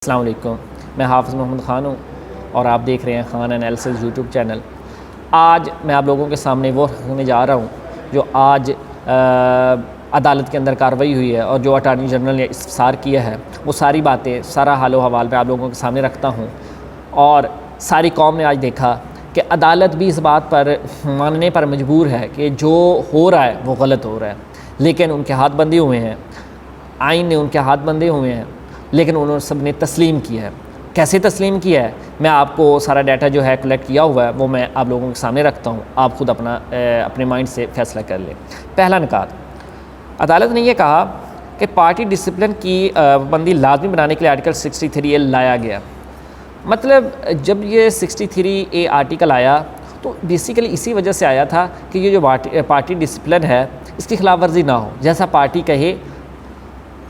السلام علیکم، میں حافظ محمد خان ہوں اور آپ دیکھ رہے ہیں خان انالیسز یوٹیوب چینل۔ آج میں آپ لوگوں کے سامنے وہ رکھنے جا رہا ہوں جو آج عدالت کے اندر کارروائی ہوئی ہے اور جو اٹارنی جنرل نے استفسار کیا ہے، وہ ساری باتیں، سارا حال و حوال میں آپ لوگوں کے سامنے رکھتا ہوں۔ اور ساری قوم نے آج دیکھا کہ عدالت بھی اس بات پر ماننے پر مجبور ہے کہ جو ہو رہا ہے وہ غلط ہو رہا ہے، لیکن ان کے ہاتھ بندھے ہوئے ہیں، آئین نے ان کے ہاتھ بندھے ہوئے ہیں، لیکن انہوں نے سب نے تسلیم کیا ہے۔ کیسے تسلیم کیا ہے؟ میں آپ کو سارا ڈیٹا جو ہے کلیکٹ کیا ہوا ہے وہ میں آپ لوگوں کے سامنے رکھتا ہوں، آپ خود اپنے مائنڈ سے فیصلہ کر لیں۔ پہلا نکات، عدالت نے یہ کہا کہ پارٹی ڈسپلن کی پابندی لازمی بنانے کے لیے آرٹیکل 63A لایا گیا۔ مطلب جب یہ 63A آرٹیکل آیا تو بیسیکلی اسی وجہ سے آیا تھا کہ یہ جو پارٹی ڈسپلن ہے اس کی خلاف ورزی نہ ہو، جیسا پارٹی کہے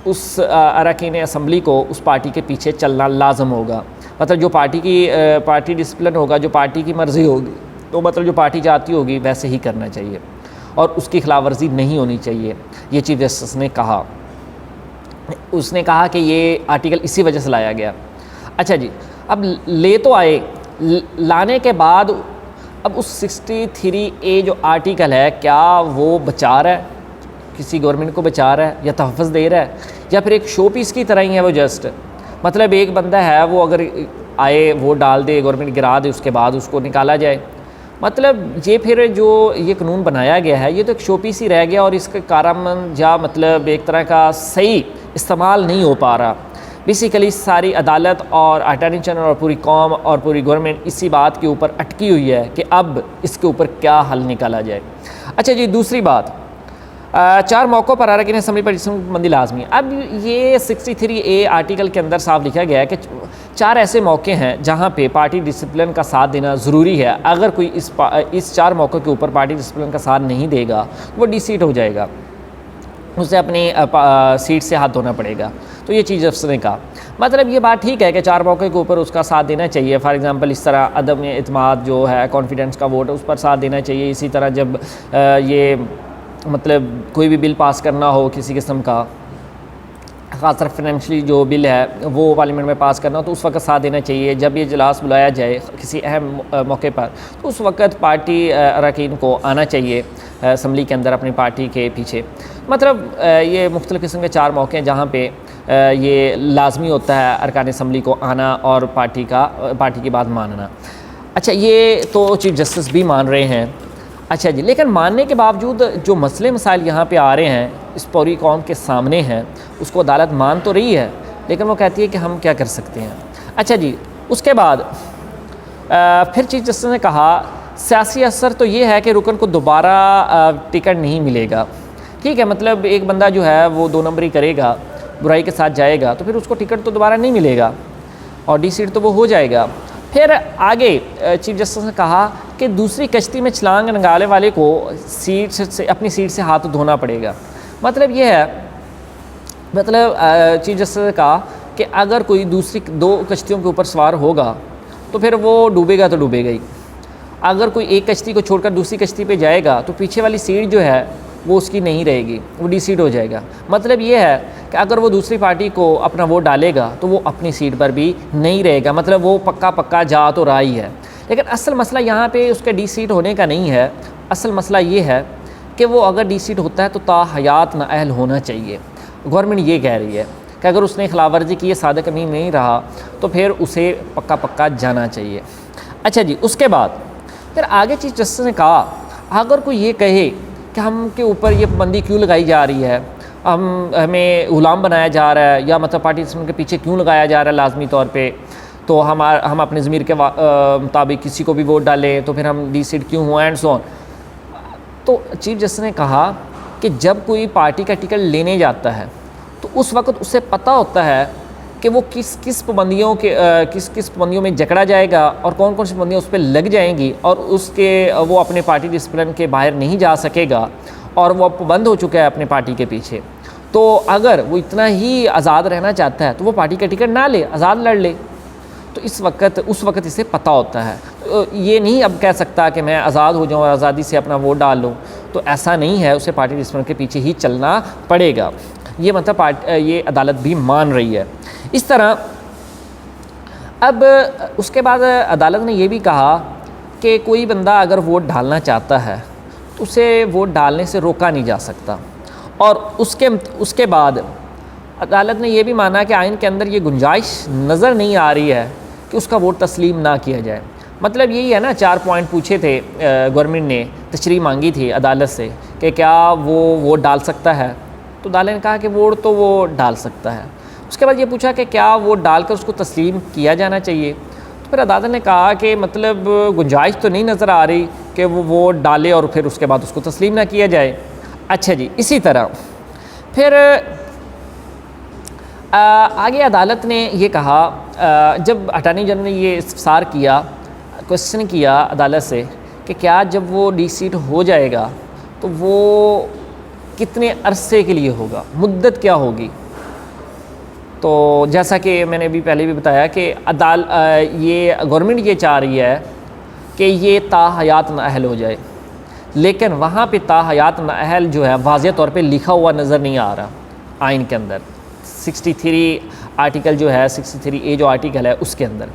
اس اراکین اسمبلی کو اس پارٹی کے پیچھے چلنا لازم ہوگا۔ مطلب جو پارٹی ڈسپلن ہوگا، جو پارٹی کی مرضی ہوگی، تو مطلب جو پارٹی چاہتی ہوگی ویسے ہی کرنا چاہیے اور اس کی خلاف ورزی نہیں ہونی چاہیے، یہ چیف جسٹس نے کہا۔ اس نے کہا کہ یہ آرٹیکل اسی وجہ سے لایا گیا۔ اچھا جی، اب لے تو آئے، لانے کے بعد اب اس 63A جو آرٹیکل ہے کیا وہ بچا رہا ہے، کسی گورنمنٹ کو بچا رہا ہے یا تحفظ دے رہا ہے، یا پھر ایک شو پیس کی طرح ہی ہے وہ جسٹ؟ مطلب ایک بندہ ہے وہ اگر آئے ووٹ ڈال دے، گورنمنٹ گرا دے، اس کے بعد اس کو نکالا جائے۔ مطلب یہ پھر جو یہ قانون بنایا گیا ہے یہ تو ایک شو پیس ہی رہ گیا اور اس کا کارآمد یا مطلب ایک طرح کا صحیح استعمال نہیں ہو پا رہا۔ بیسیکلی ساری عدالت اور اٹارنی جنرل اور پوری قوم اور پوری گورنمنٹ اسی بات کے اوپر اٹکی ہوئی ہے کہ اب اس کے اوپر کیا حل نکالا جائے۔ اچھا جی، دوسری بات، 4 موقعوں پر اراکین اسمبلی پر ڈسپلن پابندی لازمی۔ اب یہ 63A آرٹیکل کے اندر صاف لکھا گیا ہے کہ 4 ایسے موقع ہیں جہاں پہ پارٹی ڈسپلن کا ساتھ دینا ضروری ہے۔ اگر کوئی اس 4 موقع کے اوپر پارٹی ڈسپلن کا ساتھ نہیں دے گا وہ ڈی سیٹ ہو جائے گا، اسے اپنی سیٹ سے ہاتھ دھونا پڑے گا۔ تو یہ چیز افسر نے کہا، مطلب یہ بات ٹھیک ہے کہ 4 موقع کے اوپر اس کا ساتھ دینا چاہیے۔ فار ایگزامپل اس طرح عدم اعتماد جو ہے، کانفیڈنس کا ووٹ، اس پر ساتھ دینا چاہیے۔ اسی طرح جب یہ مطلب کوئی بھی بل پاس کرنا ہو کسی قسم کا، خاص طرح فائنینشلی جو بل ہے وہ پارلیمنٹ میں پاس کرنا ہو تو اس وقت ساتھ دینا چاہیے۔ جب یہ اجلاس بلایا جائے کسی اہم موقع پر تو اس وقت پارٹی اراکین کو آنا چاہیے اسمبلی کے اندر اپنی پارٹی کے پیچھے۔ مطلب یہ مختلف قسم کے 4 موقع ہیں جہاں پہ یہ لازمی ہوتا ہے ارکان اسمبلی کو آنا اور پارٹی کی بات ماننا۔ اچھا، یہ تو چیف جسٹس بھی مان رہے ہیں۔ اچھا جی، لیکن ماننے کے باوجود جو مسئلے مسائل یہاں پہ آ رہے ہیں اس پوری قوم کے سامنے ہیں، اس کو عدالت مان تو رہی ہے لیکن وہ کہتی ہے کہ ہم کیا کر سکتے ہیں۔ اچھا جی، اس کے بعد پھر چیف جسٹس نے کہا سیاسی اثر تو یہ ہے کہ رکن کو دوبارہ ٹکٹ نہیں ملے گا۔ ٹھیک ہے، مطلب ایک بندہ جو ہے وہ 2 نمبری کرے گا، برائی کے ساتھ جائے گا تو پھر اس کو ٹکٹ تو دوبارہ نہیں ملے گا اور ڈی سیٹ تو وہ ہو جائے گا۔ پھر آگے چیف جسٹس نے کہا کہ دوسری کشتی میں چھلانگ لگانے والے کو اپنی سیٹ سے ہاتھ دھونا پڑے گا۔ مطلب یہ ہے، مطلب چیف جسٹس نے کہا کہ اگر کوئی دوسری 2 کشتیوں کے اوپر سوار ہوگا تو پھر وہ ڈوبے گا تو ڈوبے گا ہی۔ اگر کوئی ایک کشتی کو چھوڑ کر دوسری کشتی پہ جائے گا تو پیچھے والی سیٹ جو ہے وہ اس کی نہیں رہے گی، وہ ڈی سیٹ ہو جائے گا۔ مطلب یہ ہے کہ اگر وہ دوسری پارٹی کو اپنا ووٹ ڈالے گا تو وہ اپنی سیٹ پر بھی نہیں رہے گا، مطلب وہ پکا جا تو رہا ہی ہے۔ لیکن اصل مسئلہ یہاں پہ اس کے ڈی سیٹ ہونے کا نہیں ہے، اصل مسئلہ یہ ہے کہ وہ اگر ڈی سیٹ ہوتا ہے تو تا حیات نااہل ہونا چاہیے۔ گورنمنٹ یہ کہہ رہی ہے کہ اگر اس نے خلاف ورزی کی، صادق امین نہیں رہا تو پھر اسے پکا جانا چاہیے۔ اچھا جی، اس کے بعد پھر آگے چیف جسٹس نے کہا اگر کوئی یہ کہے کہ ہم کے اوپر یہ پابندی کیوں لگائی جا رہی ہے، ہمیں غلام بنایا جا رہا ہے یا مطلب پارٹی سسٹم کے پیچھے کیوں لگایا جا رہا ہے لازمی طور پہ، تو ہم اپنے ضمیر کے مطابق کسی کو بھی ووٹ ڈالیں تو پھر ہم ڈی سیٹ کیوں ہوں اینڈ سو آن۔ تو چیف جسٹس نے کہا کہ جب کوئی پارٹی کا ٹکٹ لینے جاتا ہے تو اس وقت اسے پتہ ہوتا ہے کہ وہ کس پابندیوں میں جکڑا جائے گا اور کون سی پابندیاں اس پہ لگ جائیں گی اور وہ اپنے پارٹی ڈسپلن کے باہر نہیں جا سکے گا اور وہ پابند ہو چکا ہے اپنے پارٹی کے پیچھے۔ تو اگر وہ اتنا ہی آزاد رہنا چاہتا ہے تو وہ پارٹی کا ٹکٹ نہ لے، آزاد لڑ لے۔ تو اس وقت اسے پتہ ہوتا ہے، یہ نہیں اب کہہ سکتا کہ میں آزاد ہو جاؤں اور آزادی سے اپنا ووٹ ڈال لوں، تو ایسا نہیں ہے، اسے پارٹی ڈسپلن کے پیچھے ہی چلنا پڑے گا۔ یہ مطلب یہ عدالت بھی مان رہی ہے۔ اس طرح اب اس کے بعد عدالت نے یہ بھی کہا کہ کوئی بندہ اگر ووٹ ڈالنا چاہتا ہے تو اسے ووٹ ڈالنے سے روکا نہیں جا سکتا، اور اس کے بعد عدالت نے یہ بھی مانا کہ آئین کے اندر یہ گنجائش نظر نہیں آ رہی ہے کہ اس کا ووٹ تسلیم نہ کیا جائے۔ مطلب یہی ہے نا، 4 پوائنٹ پوچھے تھے گورنمنٹ نے، تشریح مانگی تھی عدالت سے کہ کیا وہ ووٹ ڈال سکتا ہے، تو عدالت نے کہا کہ ووٹ تو وہ ڈال سکتا ہے۔ اس کے بعد یہ پوچھا کہ کیا ووٹ ڈال کر اس کو تسلیم کیا جانا چاہیے، تو پھر عدالت نے کہا کہ مطلب گنجائش تو نہیں نظر آ رہی کہ وہ ووٹ ڈالے اور پھر اس کے بعد اس کو تسلیم نہ کیا جائے۔ اچھا جی، اسی طرح پھر آگے عدالت نے یہ کہا، جب اٹارنی جنرل نے یہ استفسار کیا، کوشچن کیا عدالت سے کہ کیا جب وہ ڈی سیٹ ہو جائے گا تو وہ کتنے عرصے کے لیے ہوگا، مدت کیا ہوگی، تو جیسا کہ میں نے ابھی پہلے بھی بتایا کہ یہ گورنمنٹ یہ چاہ رہی ہے کہ یہ تا حیات نااہل ہو جائے، لیکن وہاں پہ تا حیات نااہل جو ہے واضح طور پہ لکھا ہوا نظر نہیں آ رہا آئین کے اندر، 63 آرٹیکل جو ہے، 63A جو آرٹیکل ہے اس کے اندر۔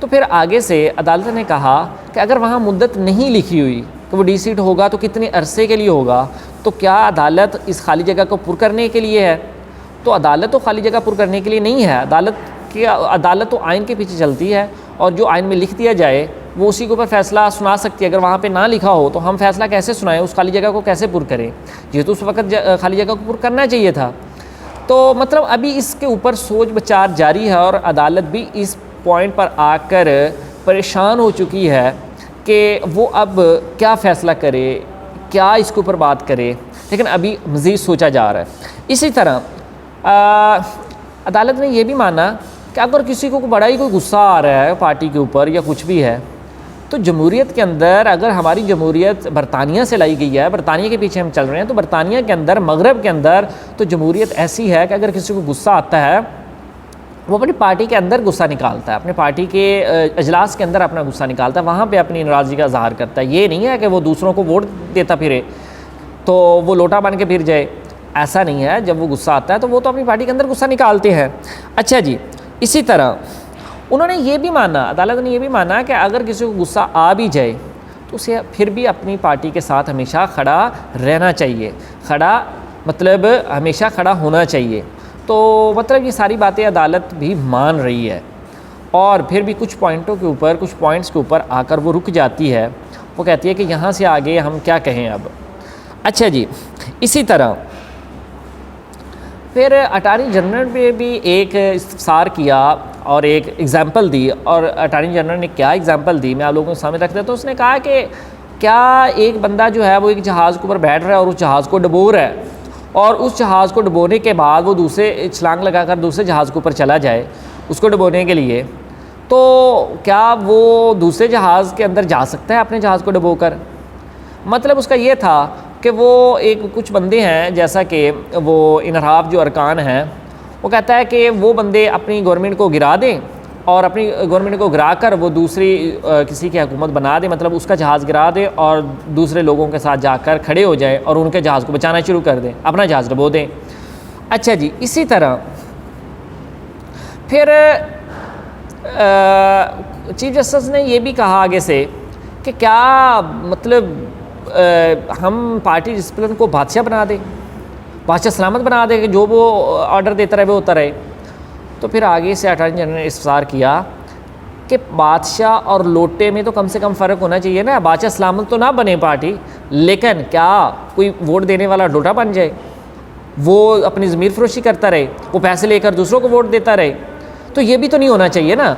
تو پھر آگے سے عدالت نے کہا کہ اگر وہاں مدت نہیں لکھی ہوئی کہ وہ ڈی سیٹ ہوگا تو کتنے عرصے کے لیے ہوگا، تو کیا عدالت اس خالی جگہ کو پر کرنے کے لیے ہے؟ تو عدالت تو خالی جگہ پر کرنے کے لیے نہیں ہے، عدالت تو آئین کے پیچھے چلتی ہے، اور جو آئین میں لکھ دیا جائے وہ اسی کے اوپر فیصلہ سنا سکتی ہے۔ اگر وہاں پہ نہ لکھا ہو تو ہم فیصلہ کیسے سنائیں، اس خالی جگہ کو کیسے پر کریں، جہتو اس وقت خالی جگہ کو پر کرنا چاہیے تھا۔ تو مطلب ابھی اس کے اوپر سوچ بچار جاری ہے، اور عدالت بھی اس پوائنٹ پر آ کر پریشان ہو چکی ہے کہ وہ اب کیا فیصلہ کرے، کیا اس کے اوپر بات کرے، لیکن ابھی مزید سوچا جا رہا ہے۔ اسی طرح عدالت نے یہ بھی مانا کہ اگر کسی کو بڑا ہی کوئی غصہ آ رہا ہے پارٹی کے اوپر یا کچھ بھی ہے، تو جمہوریت کے اندر، اگر ہماری جمہوریت برطانیہ سے لائی گئی ہے، برطانیہ کے پیچھے ہم چل رہے ہیں، تو برطانیہ کے اندر، مغرب کے اندر تو جمہوریت ایسی ہے کہ اگر کسی کو غصہ آتا ہے وہ اپنی پارٹی کے اندر غصہ نکالتا ہے، اپنے پارٹی کے اجلاس کے اندر اپنا غصہ نکالتا ہے، وہاں پہ اپنی ناراضگی کا اظہار کرتا ہے۔ یہ نہیں ہے کہ وہ دوسروں کو ووٹ دیتا پھرے تو وہ لوٹا بن کے پھر جائے، ایسا نہیں ہے۔ جب وہ غصہ آتا ہے تو وہ تو اپنی پارٹی کے اندر غصہ نکالتے ہیں۔ اچھا جی، اسی طرح انہوں نے یہ بھی مانا، عدالت نے یہ بھی مانا کہ اگر کسی کو غصہ آ بھی جائے تو اسے پھر بھی اپنی پارٹی کے ساتھ ہمیشہ کھڑا رہنا چاہیے، مطلب ہمیشہ کھڑا ہونا چاہیے۔ تو مطلب یہ ساری باتیں عدالت بھی مان رہی ہے، اور پھر بھی کچھ پوائنٹس کے اوپر آ کر وہ رک جاتی ہے، وہ کہتی ہے کہ یہاں سے آگے ہم کیا کہیں اب۔ اچھا جی، اسی طرح پھر اٹارنی جنرل پہ بھی ایک استفسار کیا اور ایک ایگزامپل دی، اور اٹارنی جنرل نے کیا ایگزامپل دی میں آپ لوگوں کے سامنے رکھ دیتا ہوں۔ اس نے کہا کہ کیا ایک بندہ جو ہے وہ ایک جہاز کے اوپر بیٹھ رہا ہے اور اس جہاز کو ڈبو رہا ہے، اور اس جہاز کو ڈبونے کے بعد وہ دوسرے چھلانگ لگا کر دوسرے جہاز کے اوپر چلا جائے اس کو ڈبونے کے لیے، تو کیا وہ دوسرے جہاز کے اندر جا سکتا ہے اپنے جہاز کو ڈبو کر؟ مطلب اس کا یہ تھا کہ وہ کچھ بندے ہیں، جیسا کہ وہ انحراف جو ارکان ہیں، وہ کہتا ہے کہ وہ بندے اپنی گورنمنٹ کو گرا دیں اور اپنی گورنمنٹ کو گرا کر وہ دوسری کسی کی حکومت بنا دیں، مطلب اس کا جہاز گرا دیں اور دوسرے لوگوں کے ساتھ جا کر کھڑے ہو جائیں اور ان کے جہاز کو بچانا شروع کر دیں، اپنا جہاز ڈبو دیں۔ اچھا جی، اسی طرح پھر چیف جسٹس نے یہ بھی کہا آگے سے کہ کیا مطلب ہم پارٹی ڈسپلن کو بادشاہ بنا دیں، بادشاہ سلامت بنا دیں کہ جو وہ آرڈر دیتا رہے وہ ہوتا رہے۔ تو پھر آگے سے اٹارنی جنرل نے استفسار کیا کہ بادشاہ اور لوٹے میں تو کم سے کم فرق ہونا چاہیے نا، بادشاہ سلامت تو نہ بنے پارٹی، لیکن کیا کوئی ووٹ دینے والا لوٹا بن جائے، وہ اپنی ضمیر فروشی کرتا رہے، وہ پیسے لے کر دوسروں کو ووٹ دیتا رہے، تو یہ بھی تو نہیں ہونا چاہیے نا۔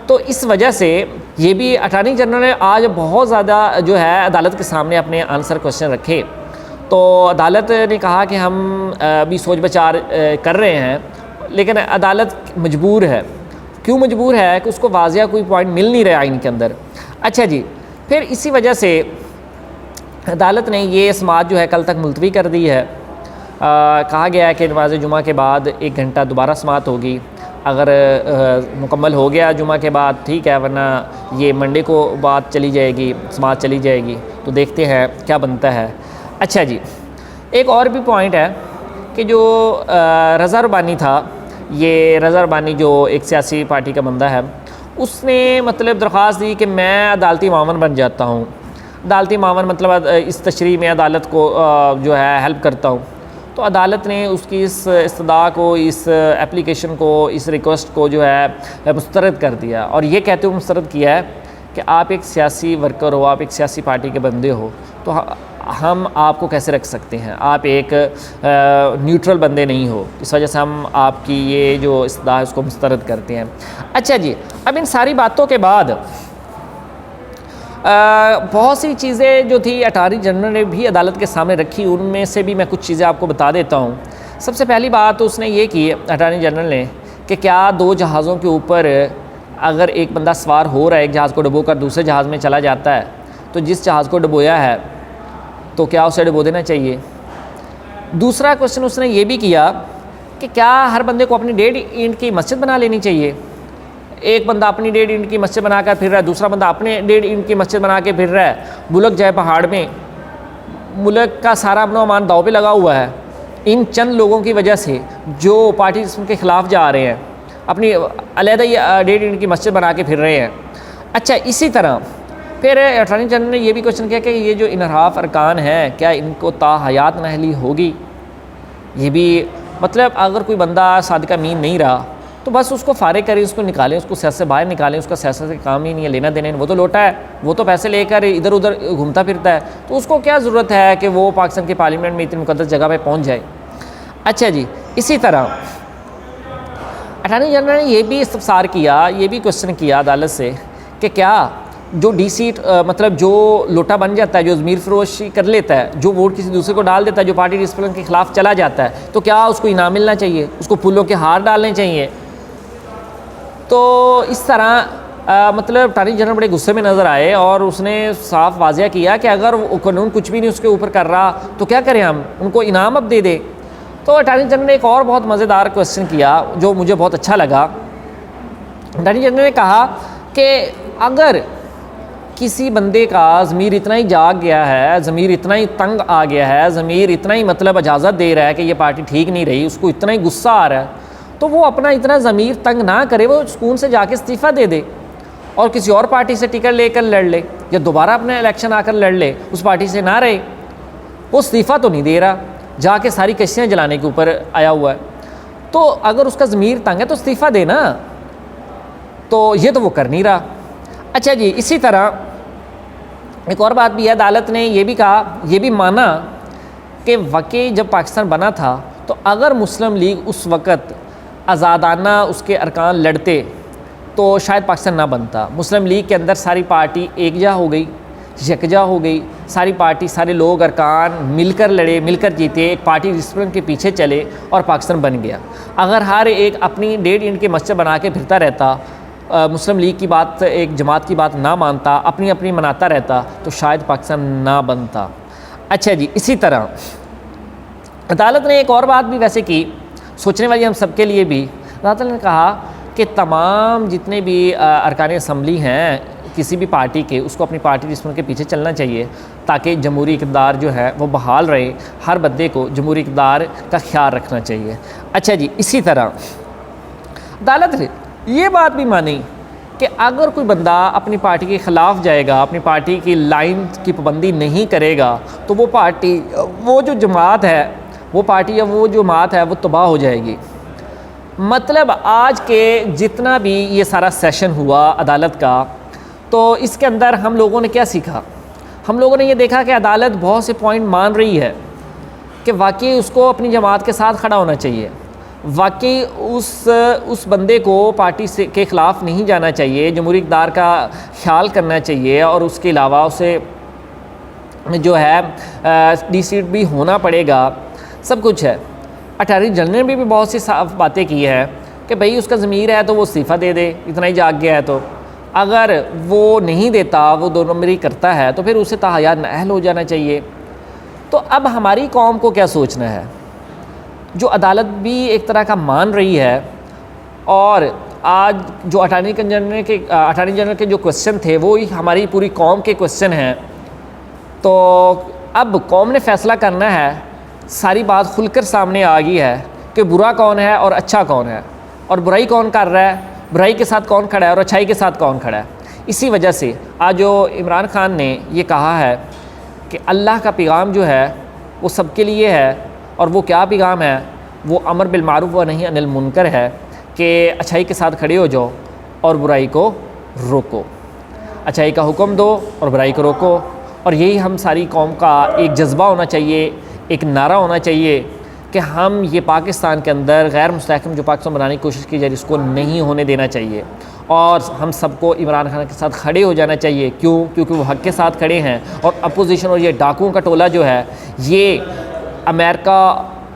تو اس وجہ سے یہ بھی اٹارنی جنرل نے آج بہت زیادہ جو ہے عدالت کے سامنے اپنے آنسر کوشچن رکھے، تو عدالت نے کہا کہ ہم ابھی سوچ بچار کر رہے ہیں، لیکن عدالت مجبور ہے۔ کیوں مجبور ہے؟ کہ اس کو واضح کوئی پوائنٹ مل نہیں رہا آئین کے اندر۔ اچھا جی، پھر اسی وجہ سے عدالت نے یہ سماعت جو ہے کل تک ملتوی کر دی ہے۔ کہا گیا ہے کہ نماز جمعہ کے بعد 1 گھنٹہ دوبارہ سماعت ہوگی، اگر مکمل ہو گیا جمعہ کے بعد ٹھیک ہے، ورنہ یہ منڈے کو بات چلی جائے گی، سماعت چلی جائے گی، تو دیکھتے ہیں کیا بنتا ہے۔ اچھا جی، ایک اور بھی پوائنٹ ہے کہ جو رضا ربانی تھا، یہ رضا ربانی جو ایک سیاسی پارٹی کا بندہ ہے، اس نے مطلب درخواست دی کہ میں عدالتی معاون بن جاتا ہوں. عدالتی معاون مطلب اس تشریح میں عدالت کو جو ہے ہیلپ کرتا ہوں. تو عدالت نے اس کی اس استدعا کو، اس اپلیکیشن کو، اس ریکویسٹ کو جو ہے مسترد کر دیا، اور یہ کہتے ہوئے مسترد کیا ہے کہ آپ ایک سیاسی ورکر ہو، آپ ایک سیاسی پارٹی کے بندے ہو، تو ہم آپ کو کیسے رکھ سکتے ہیں؟ آپ ایک نیوٹرل بندے نہیں ہو، اس وجہ سے ہم آپ کی یہ جو استدعا ہے اس کو مسترد کرتے ہیں. اچھا جی، اب ان ساری باتوں کے بعد بہت سی چیزیں جو تھی اٹارنی جنرل نے بھی عدالت کے سامنے رکھی، ان میں سے بھی میں کچھ چیزیں آپ کو بتا دیتا ہوں. سب سے پہلی بات اس نے یہ کی اٹارنی جنرل نے کہ کیا 2 جہازوں کے اوپر اگر ایک بندہ سوار ہو رہا ہے، ایک جہاز کو ڈبو کر دوسرے جہاز میں چلا جاتا ہے، تو جس جہاز کو ڈبویا ہے تو کیا اسے ڈبو دینا چاہیے؟ دوسرا کوشچن اس نے یہ بھی کیا کہ کیا ہر بندے کو اپنی 1.5 اینٹ کی مسجد بنا لینی چاہیے؟ ایک بندہ اپنی 1.5 اینٹ کی مسجد بنا کر پھر رہا ہے، دوسرا بندہ اپنے 1.5 اینٹ کی مسجد بنا کے پھر رہا ہے، ملک جائے پہاڑ میں، ملک کا سارا امن و امان داؤ پہ لگا ہوا ہے ان چند لوگوں کی وجہ سے جو پارٹیزم کے خلاف جا رہے ہیں، اپنی علیحدہ 1.5 اینٹ کی مسجد بنا کے پھر رہے ہیں. اچھا، اسی طرح پھر اٹارنی جنرل نے یہ بھی کوشچن کیا کہ یہ جو انحراف ارکان ہیں کیا ان کو تا حیات نااہلی ہوگی؟ یہ بھی مطلب اگر کوئی بندہ صادق امین نہیں رہا تو بس اس کو فارغ کریں، اس کو نکالیں، اس کو سیاست سے باہر نکالیں، اس کا سیاست سے کام ہی نہیں ہے، لینا دینا. وہ تو لوٹا ہے، وہ تو پیسے لے کر ادھر ادھر گھومتا پھرتا ہے، تو اس کو کیا ضرورت ہے کہ وہ پاکستان کی پارلیمنٹ میں اتنی مقدس جگہ پہ پہنچ جائے. اچھا جی، اسی طرح اٹارنی جنرل نے یہ بھی استفسار کیا، یہ بھی کوشچن کیا عدالت سے کہ کیا جو ڈی سیٹ مطلب جو لوٹا بن جاتا ہے، جو ضمیر فروشی کر لیتا ہے، جو ووٹ کسی دوسرے کو ڈال دیتا ہے، جو پارٹی ڈسپلن کے خلاف چلا جاتا ہے، تو کیا اس کو انعام ملنا چاہیے؟ اس کو پھولوں کے ہار ڈالنے چاہیے؟ تو اس طرح مطلب اٹارنی جنرل بڑے غصے میں نظر آئے اور اس نے صاف واضح کیا کہ اگر وہ قانون کچھ بھی نہیں اس کے اوپر کر رہا تو کیا کریں، ہم ان کو انعام اب دے دیں. تو اٹارنی جنرل نے ایک اور بہت مزیدار کوشچن کیا جو مجھے بہت اچھا لگا. اٹارنی جنرل نے کہا کہ اگر کسی بندے کا ضمیر اتنا ہی جاگ گیا ہے، ضمیر اتنا ہی تنگ آ گیا ہے، ضمیر اتنا ہی مطلب اجازت دے رہا ہے کہ یہ پارٹی ٹھیک نہیں رہی، اس کو اتنا ہی غصہ آ رہا ہے، تو وہ اپنا اتنا ضمیر تنگ نہ کرے، وہ سکون سے جا کے استعفیٰ دے دے اور کسی اور پارٹی سے ٹکٹ لے کر لڑ لے، یا دوبارہ اپنے الیکشن آ کر لڑ لے، اس پارٹی سے نہ رہے. وہ استعفیٰ تو نہیں دے رہا، جا کے ساری کشتیاں جلانے کے اوپر آیا ہوا ہے. تو اگر اس کا ضمیر تنگ ہے تو استعفیٰ دے نا، تو یہ تو وہ کر نہیں رہا. اچھا جی، اسی طرح ایک اور بات بھی ہے، عدالت نے یہ بھی کہا، یہ بھی مانا کہ واقعی جب پاکستان بنا تھا تو اگر مسلم لیگ اس وقت آزادانہ اس کے ارکان لڑتے تو شاید پاکستان نہ بنتا. مسلم لیگ کے اندر ساری پارٹی ایک جا ہو گئی، یکجا ہو گئی، ساری پارٹی، سارے لوگ ارکان مل کر لڑے، مل کر جیتے، ایک پارٹی ڈسپلن کے پیچھے چلے اور پاکستان بن گیا. اگر ہر ایک اپنی 1.5 اینٹ کی مسجد بنا کے پھرتا رہتا، مسلم لیگ کی بات، ایک جماعت کی بات نہ مانتا، اپنی اپنی مناتا رہتا، تو شاید پاکستان نہ بنتا. اچھا جی، اسی طرح عدالت نے ایک اور بات بھی ویسے کی، سوچنے والی ہم سب کے لیے بھی. عدالت نے کہا کہ تمام جتنے بھی ارکان اسمبلی ہیں کسی بھی پارٹی کے، اس کو اپنی پارٹی ڈسپلن کے پیچھے چلنا چاہیے تاکہ جمہوری اقتدار جو ہے وہ بحال رہے. ہر بندے کو جمہوری اقتدار کا خیال رکھنا چاہیے. اچھا جی، اسی طرح عدالت نے یہ بات بھی مانی کہ اگر کوئی بندہ اپنی پارٹی کے خلاف جائے گا، اپنی پارٹی کی لائن کی پابندی نہیں کرے گا، تو وہ پارٹی، وہ جو جماعت ہے، وہ پارٹی یا وہ جماعت ہے وہ تباہ ہو جائے گی. مطلب آج کے جتنا بھی یہ سارا سیشن ہوا عدالت کا، تو اس کے اندر ہم لوگوں نے کیا سیکھا؟ ہم لوگوں نے یہ دیکھا کہ عدالت بہت سے پوائنٹ مان رہی ہے کہ واقعی اس کو اپنی جماعت کے ساتھ کھڑا ہونا چاہیے، واقعی اس بندے کو پارٹی سے کے خلاف نہیں جانا چاہیے، جمہوری اقتدار کا خیال کرنا چاہیے، اور اس کے علاوہ اسے جو ہے ڈی سیٹ بھی ہونا پڑے گا، سب کچھ ہے. اٹارنی جنرل نے بھی بہت سی صاف باتیں کی ہے کہ بھئی اس کا ضمیر ہے تو وہ استعفیٰ دے دے، اتنا ہی جاگ گیا ہے تو. اگر وہ نہیں دیتا، وہ 2 نمبری کرتا ہے، تو پھر اسے تاحیات نااہل ہو جانا چاہیے. تو اب ہماری قوم کو کیا سوچنا ہے؟ جو عدالت بھی ایک طرح کا مان رہی ہے، اور آج جو اٹارنی جنرل کے جو کوسچن تھے وہ ہماری پوری قوم کے کوسچن ہیں، تو اب قوم نے فیصلہ کرنا ہے. ساری بات کھل کر سامنے آ گئی ہے کہ برا کون ہے اور اچھا کون ہے، اور برائی کون کر رہا ہے، برائی کے ساتھ کون کھڑا ہے اور اچھائی کے ساتھ کون کھڑا ہے۔ اسی وجہ سے آج جو عمران خان نے یہ کہا ہے کہ اللہ کا پیغام جو ہے وہ سب کے لیے ہے، اور وہ کیا پیغام ہے؟ وہ امر بالمعروف و نہی عن المنکر ہے کہ اچھائی کے ساتھ کھڑے ہو جاؤ اور برائی کو روکو، اچھائی کا حکم دو اور برائی کو روکو۔ اور یہی ہم ساری قوم کا ایک جذبہ ہونا چاہیے، ایک نعرہ ہونا چاہیے کہ ہم یہ پاکستان کے اندر غیر مستحکم جو پاکستان بنانے کی کوشش کی جائے اس کو نہیں ہونے دینا چاہیے، اور ہم سب کو عمران خان کے ساتھ کھڑے ہو جانا چاہیے۔ کیوں؟ کیونکہ وہ حق کے ساتھ کھڑے ہیں، اور اپوزیشن اور یہ ڈاکوؤں کا ٹولہ جو ہے یہ امریکہ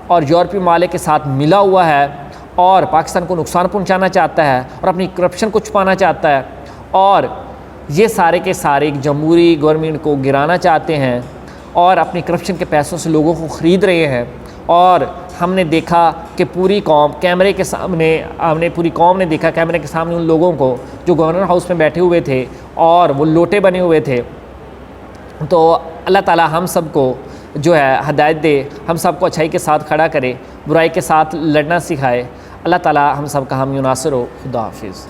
اور یورپی ممالک کے ساتھ ملا ہوا ہے اور پاکستان کو نقصان پہنچانا چاہتا ہے اور اپنی کرپشن کو چھپانا چاہتا ہے، اور یہ سارے کے سارے ایک جمہوری گورنمنٹ کو گرانا چاہتے ہیں اور اپنی کرپشن کے پیسوں سے لوگوں کو خرید رہے ہیں۔ اور ہم نے دیکھا کہ پوری قوم کیمرے کے سامنے، پوری قوم نے دیکھا کیمرے کے سامنے ان لوگوں کو جو گورنر ہاؤس میں بیٹھے ہوئے تھے اور وہ لوٹے بنے ہوئے تھے۔ تو اللہ تعالی ہم سب کو جو ہے ہدایت دے، ہم سب کو اچھائی کے ساتھ کھڑا کرے، برائی کے ساتھ لڑنا سکھائے۔ اللہ تعالی ہم سب کا حامی و ناصر ہو۔ خدا حافظ۔